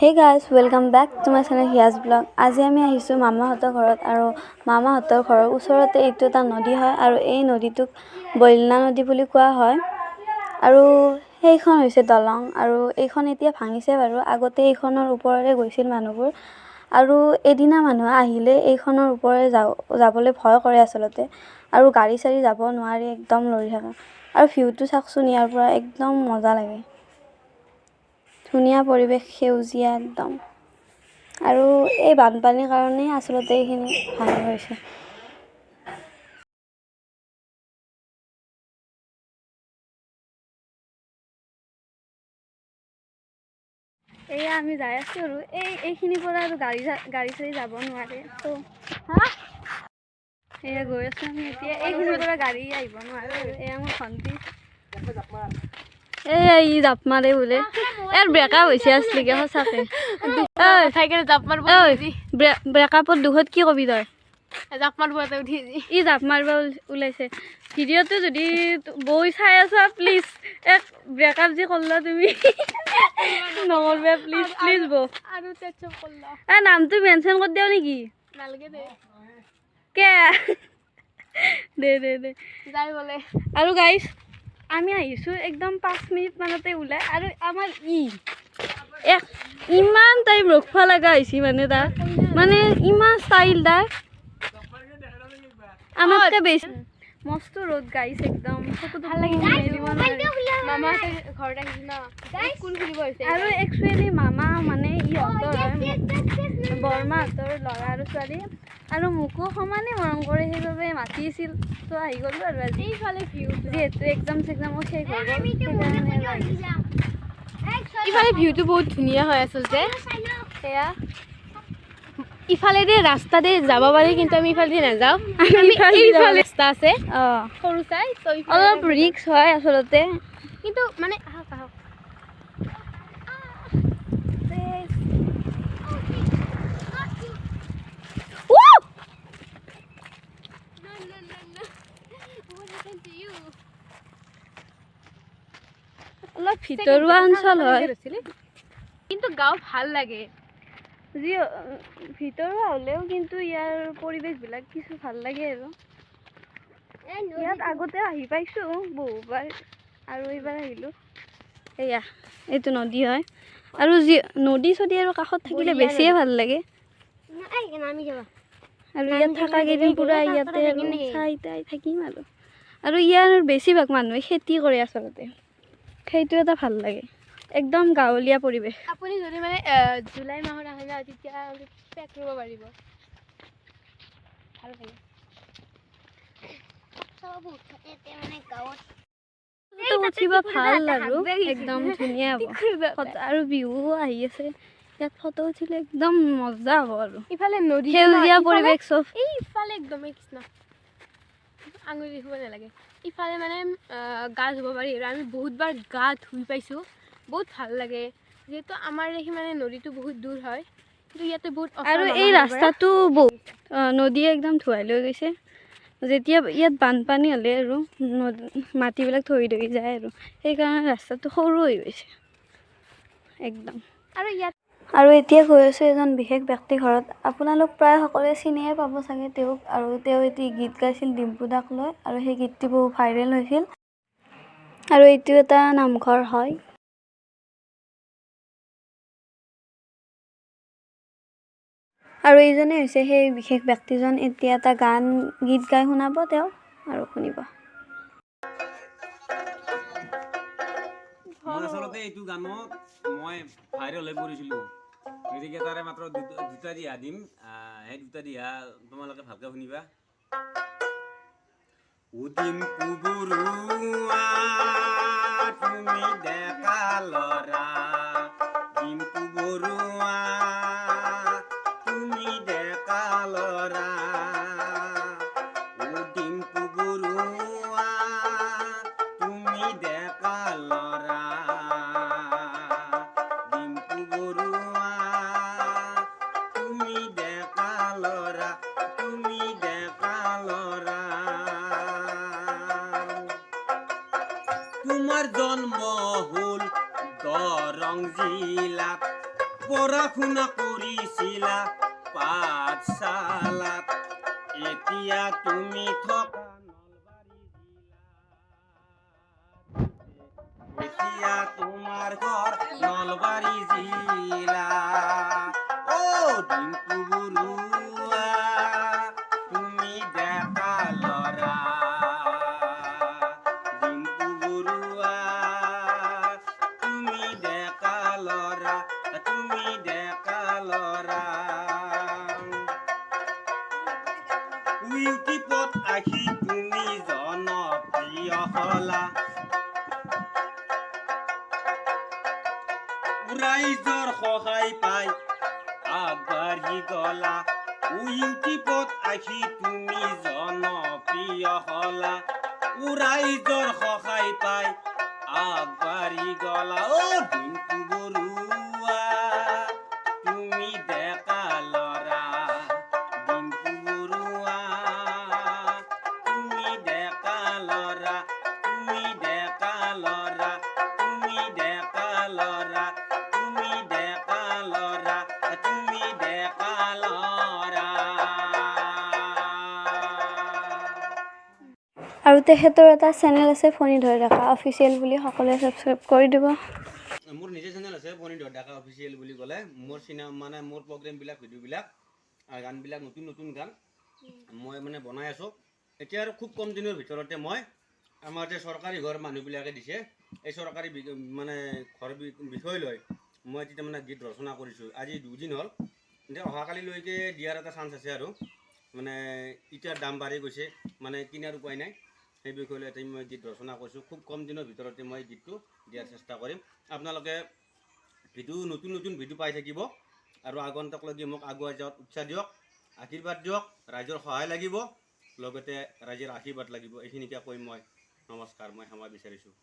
Hey guys, welcome back to my channel Hiya's Vlog. আজি আমি আহিছো মামাহঁতৰ ঘৰত আৰু মামাহঁতৰ ঘৰৰ ওচৰতে এইটো এটা নদী হয় আৰু এই নদীটোক বৈলনা নদী বুলি কোৱা হয় আৰু সেইখন হৈছে দলং আৰু এইখন এতিয়া ভাঙিছে বাৰু আগতে এইখনৰ ওপৰৰে গৈছিল মানুহবোৰ আৰু এদিনা মানুহ আহিলে এইখনৰ ওপৰে যাবলৈ ভয় কৰে আসলতে আৰু গাড়ী চাৰি যাব নোৱাৰি একদম লৰি থাকে আৰু ভিউটো চাকচোন ইয়াৰ পৰা একদম মজা লাগে ধুনীয়া পৰিৱেশ সেউজীয়া একদম আৰু এই বানপানীৰ কাৰণে আসলতে এইখিনি ভাঙি গৈছে এয়া আমি যাই আছো আৰু এইখিনি পৰা আৰু গাড়ী চাৰি যাব নোৱাৰে তো এয়া গৈ আছো আমি এতিয়া এইখিনিৰ পৰা গাড়ী আহিব নোৱাৰে আৰু এয়া মোৰ ভণ্টি ই জাপ মাৰে বোলে ইয়াৰ ব্ৰেকআপ হৈছে আসলিকে সঁচাকে ব্ৰেকআপৰ দুখত কি কবি তই জাপ মাৰিব ই জাপ মাৰিব ওলাইছে ভিডিঅ'টো যদি বৈ চাই আছা প্লিজ এক ব্ৰেকআপ যে কৰলা তুমি নকৰবা প্লিজ প্লিজ বৌ আৰু টেটছআপ কৰলা নামটো মেনশন কৰি দিও নেকি নালগে দে কে দে যাই বলে আৰু গাইস আমি আহিছো একদম 5 মিনিট মানতে ওলাই আৰু আমাৰ ইমান টাইম ৰখবা লগা হৈছে মানে ইমান ষ্টাইল তাৰ আমাতকে বেছি মস্ত ৰোদ গাইস একদম চকুটো ভাল লাগি মামাতে ঘৰত আহিছিল না স্কুল খুলিব হৈছে আৰু একচুয়ালি মামা মানে ইহঁতৰ বৰমাহঁতৰ ল'ৰা আৰু ছোৱালী আৰু মোকো সমানে মৰম কৰে সেইবাবে মাতিছিল তো আহি গ'লো আৰু আজি এইফালে ভিউ যেহেতু এক্সাম শেষ হৈ গ'ল ইফালে ভিউটো বহুত ধুনীয়া হৈ আচলতে সেয়া ইফালে ৰাস্তা দে যাব পাৰি কিন্তু আমি ইফালে নাযাওঁ আমি এইফালে ৰাস্তা আছে সৰু চাই তো অলপ ৰিস্ক হয় আসলতে কিন্তু মানে অলপ ভিতৰুৱা অঞ্চল হয় কিন্তু গাঁও ভাল লাগে যি ভিতৰুৱা হ'লেও কিন্তু ইয়াৰ পৰিৱেশবিলাক কিছু ভাল লাগে আৰু ইয়াত আগতে আহি পাইছোঁ বহুবাৰ আৰু এইবাৰ আহিলোঁ এয়া এইটো নদী হয় আৰু যি নদী চদী আৰু কাষত থাকিলে বেছিয়ে ভাল লাগে আৰু ইয়াত থকা কেইদিন পুৰা ইয়াতে চাই তাই থাকিম আৰু ইয়াৰ বেছিভাগ মানুহে খেতি কৰে আচলতে সেইটো এটা ভাল লাগে একদম গাঁৱলীয়া পৰিৱেশ আপুনি যদি মানে জুলাই মাহত আহে না তেতিয়া পেক কৰিব পাৰিব ভাল লাগে উঠিব ভাল আৰু একদম ধুনীয়া হ'ব আৰু বিহু আহি আছে ইয়াত ফটো উঠিলে একদম মজা হ'ব আৰু ইফালে নদী সেউজীয়া পৰিৱেশ চব এইফালে একদমেই কৃষ্ণ আঙুলি দেখিব নালাগে ইফালে মানে গা ধুব পাৰি আৰু আমি বহুতবাৰ গা ধুই পাইছোঁ বহুত ভাল লাগে যেহেতু আমাৰ দেখি মানে নদীটো বহুত দূৰ হয় কিন্তু ইয়াতে বহুত আৰু এই ৰাস্তাটো বহুত নদী একদম ধুৱাই লৈ গৈছে যেতিয়া ইয়াত বানপানী হ'লে আৰু মাটিবিলাক ধৰি যায় আৰু সেইকাৰণে ৰাস্তাটো সৰু হৈ গৈছে একদম আৰু এতিয়া গৈ আছোঁ এজন বিশেষ ব্যক্তিৰ ঘৰত আপোনালোক প্ৰায় সকলোৱে চিনিয়ে পাব চাগে তেওঁক আৰু তেওঁ এটি গীত গাইছিল ডিম্পু দাক লৈ আৰু সেই গীতটি বহু ভাইৰেল হৈছিল আৰু এইটো এটা নামঘৰ হয় আৰু এইজনে হৈছে সেই বিশেষ ব্যক্তিজন এতিয়া এটা গীত গাই শুনাব তেওঁ আৰু শুনিব আচলতে এইটো গানত মই ভাইৰেল হৈ পৰিছিলোঁ গতিকে তাৰে মাত্ৰ দুটা দিহা দিম সেই দুটা দিহা তোমালোকে ভালকৈ শুনিবা ডিম্পু বৰুৱা তুমি ডেকা ল'ৰা ডিম্পু বৰুৱা তুমি ডেকা ল'ৰা ডিম্পু বৰুৱা তুমি ডেকা ল'ৰা ডিম্পু বৰুৱা তুমি ডেকা ল'ৰা তুমি ডেকা ল'ৰা তোমাৰ জন্ম হ'ল দৰং জিলাত পঢ়া-শুনা কৰিছিলা পাঠশালাত, এতিয়া তুমি থকা এতিয়া তোমাৰ ঘৰ নলবাৰী জিলা। অ ডিম্পু বৰুৱা তুমি ডেকা ল'ৰা, ডিম্পু বৰুৱা তুমি ডেকা ল'ৰা, তুমি ডেকা ল'ৰা। ইউটিউবত আহি তুমি জনপ্ৰিয় হ'লা, ৰাইজৰ সহায় পাই আগবাঢ়ি গলা। ইউটিউবত আহি তুমি জনপ্ৰিয় হ'লা, ৰাইজৰ সহায় পাই আগবাঢ়ি গলা। অ ডিম্পু বৰুৱা তুমি ডেকা ল'ৰা, ডিম্পু বৰুৱা তুমি ডেকা ল'ৰা, তুমি ডেকা ল'ৰা, তুমি ডেকা ল'ৰা, তুমি ডেকা ল'ৰা, তুমি ডেকা ল'ৰা। আৰু তেখেতৰ এটা চেনেল আছে ফণী ধৰি ডেকা অফিচিয়েল বুলি, সকলোৱে ছাবস্ক্ৰাইব কৰি দিব। মোৰ নিজে চেনেল আছে ফণী ধৰি ডেকা অফিচিয়েল বুলি ক'লে। মোৰ মানে মোৰ প্ৰগ্ৰেমবিলাক, ভিডিঅ'বিলাক, গানবিলাক, নতুন নতুন গান মই মানে বনাই আছোঁ। এতিয়া আৰু খুব কম দিনৰ ভিতৰতে মই আমাৰ যে চৰকাৰী ঘৰ মানুহবিলাকে দিছে, এই চৰকাৰী মানে ঘৰ বিষয় লৈ মই তেতিয়া মানে গীত ৰচনা কৰিছোঁ। আজি 2 দিন হ'ল, এতিয়া অহাকালিলৈকে দিয়াৰ এটা চান্স আছে আৰু মানে ইটাৰ দাম বাঢ়ি গৈছে, মানে কিনাৰ উপায় নাই। সেই বিষয় লৈ এতিয়া মই গীত ৰচনা কৰিছোঁ। খুব কম দিনৰ ভিতৰতে মই গীতটো দিয়াৰ চেষ্টা কৰিম। আপোনালোকে নতুন নতুন ভিডিঅ' পাই থাকিব আৰু আগন্তুকলৈকে মোক আগুৱাই যোৱাত উৎসাহ দিয়ক, আশীৰ্বাদ দিয়ক। ৰাইজৰ সহায় লাগিব, লগতে ৰাইজৰ আশীৰ্বাদ লাগিব। এইখিনিকে কৈ মই নমস্কাৰ, মই সময় বিচাৰিছোঁ।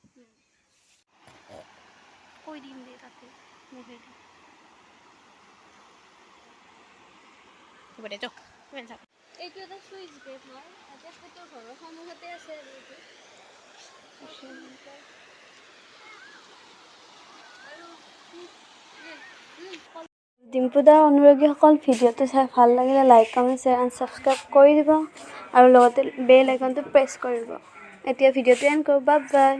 কৈ দিম দে তাতে এইটো এটা চুইচ গেট হয়, তেখেতৰ ঘৰৰ সন্মুখতে আছে আৰু ডিম্পু দাৰ অনুৰাগীসকল, ভিডিঅ'টো চাই ভাল লাগিলে like, comment, share and subscribe কৰি দিব আৰু লগতে বেল আইকনটো প্ৰেছ কৰি দিব। এতিয়া ভিডিঅ'টো এণ্ড কৰোঁ, বাই বাই।